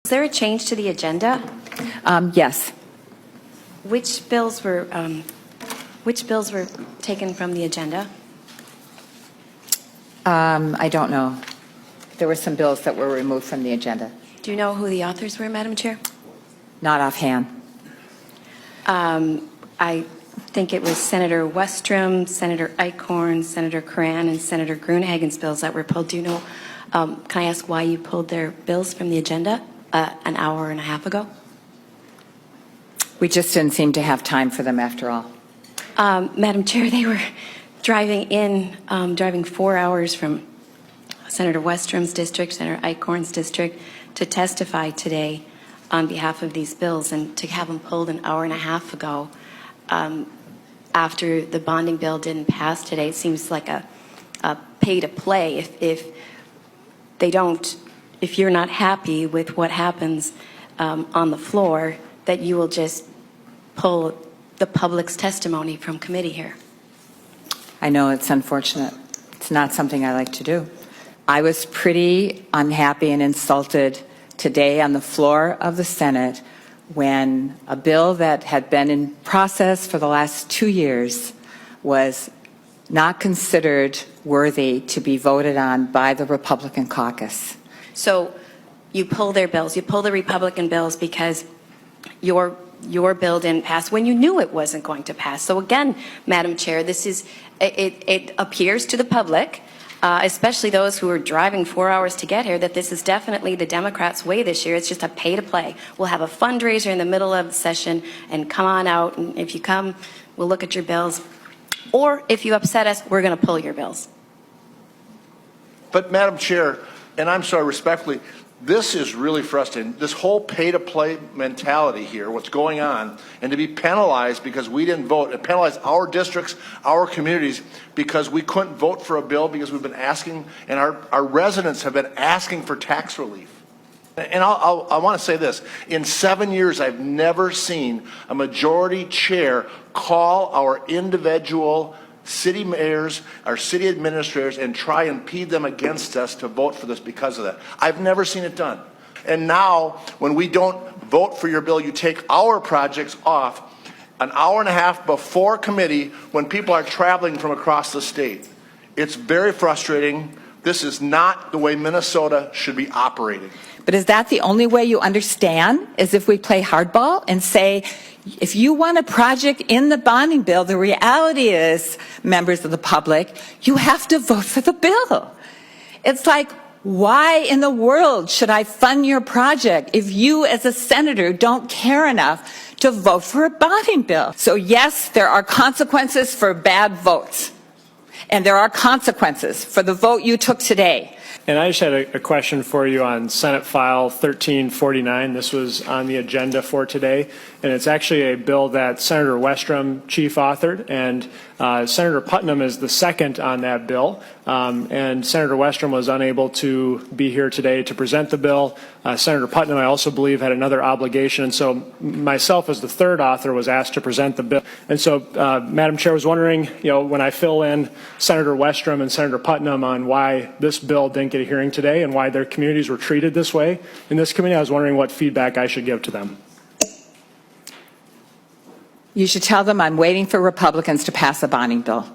Was there a change to the agenda? Yes. Which bills were taken from the agenda? I don't know. There were some bills that were removed from the agenda. Do you know who the authors were, Madam Chair? Not offhand. I think it was Senator Westrom, Senator Eichhorn, Senator Karin, and Senator Gruenhagen's bills that were pulled. Do you know, can I ask why you pulled their bills from the agenda an hour and a half ago? We just didn't seem to have time for them after all. Madam Chair, they were driving 4 hours from Senator Westrom's district, Senator Eichhorn's district, to testify today on behalf of these bills, and to have them pulled an hour and a half ago after the bonding bill didn't pass today, it seems like a pay to play. If you're not happy with what happens on the floor, that you will just pull the public's testimony from committee here. I know it's unfortunate. It's not something I like to do. I was pretty unhappy and insulted today on the floor of the Senate when a bill that had been in process for the last 2 years was not considered worthy to be voted on by the Republican caucus. So you pull their bills, you pull the Republican bills because your bill didn't pass when you knew it wasn't going to pass. So again, Madam Chair, it appears to the public, especially those who are driving 4 hours to get here, that this is definitely the Democrats' way this year. It's just a pay to play. We'll have a fundraiser in the middle of the session and come on out, and if you come, we'll look at your bills. Or if you upset us, we're going to pull your bills. But Madam Chair, and I'm sorry respectfully, this is really frustrating. This whole pay-to-play mentality here, what's going on, and to be penalized because we didn't vote, and penalize our districts, our communities, because we couldn't vote for a bill because we've been asking, and our residents have been asking for tax relief. And I want to say this. In 7 years, I've never seen a majority chair call our individual city mayors, our city administrators, and try and impede them against us to vote for this because of that. I've never seen it done. And now, when we don't vote for your bill, you take our projects off an hour and a half before committee when people are traveling from across the state. It's very frustrating. This is not the way Minnesota should be operating. But is that the only way you understand, is if we play hardball and say, if you want a project in the bonding bill, the reality is, members of the public, you have to vote for the bill. It's like, why in the world should I fund your project if you as a senator don't care enough to vote for a bonding bill? So yes, there are consequences for bad votes. And there are consequences for the vote you took today. And I just had a question for you on Senate File 1349. This was on the agenda for today, and it's actually a bill that Senator Westrom chief authored, and Senator Putnam is the second on that bill. And Senator Westrom was unable to be here today to present the bill. Senator Putnam, I also believe, had another obligation, and so myself as the third author was asked to present the bill. And so, Madam Chair, I was wondering, when I fill in Senator Westrom and Senator Putnam on why this bill didn't get a hearing today and why their communities were treated this way in this committee, I was wondering what feedback I should give to them. You should tell them I'm waiting for Republicans to pass a bonding bill.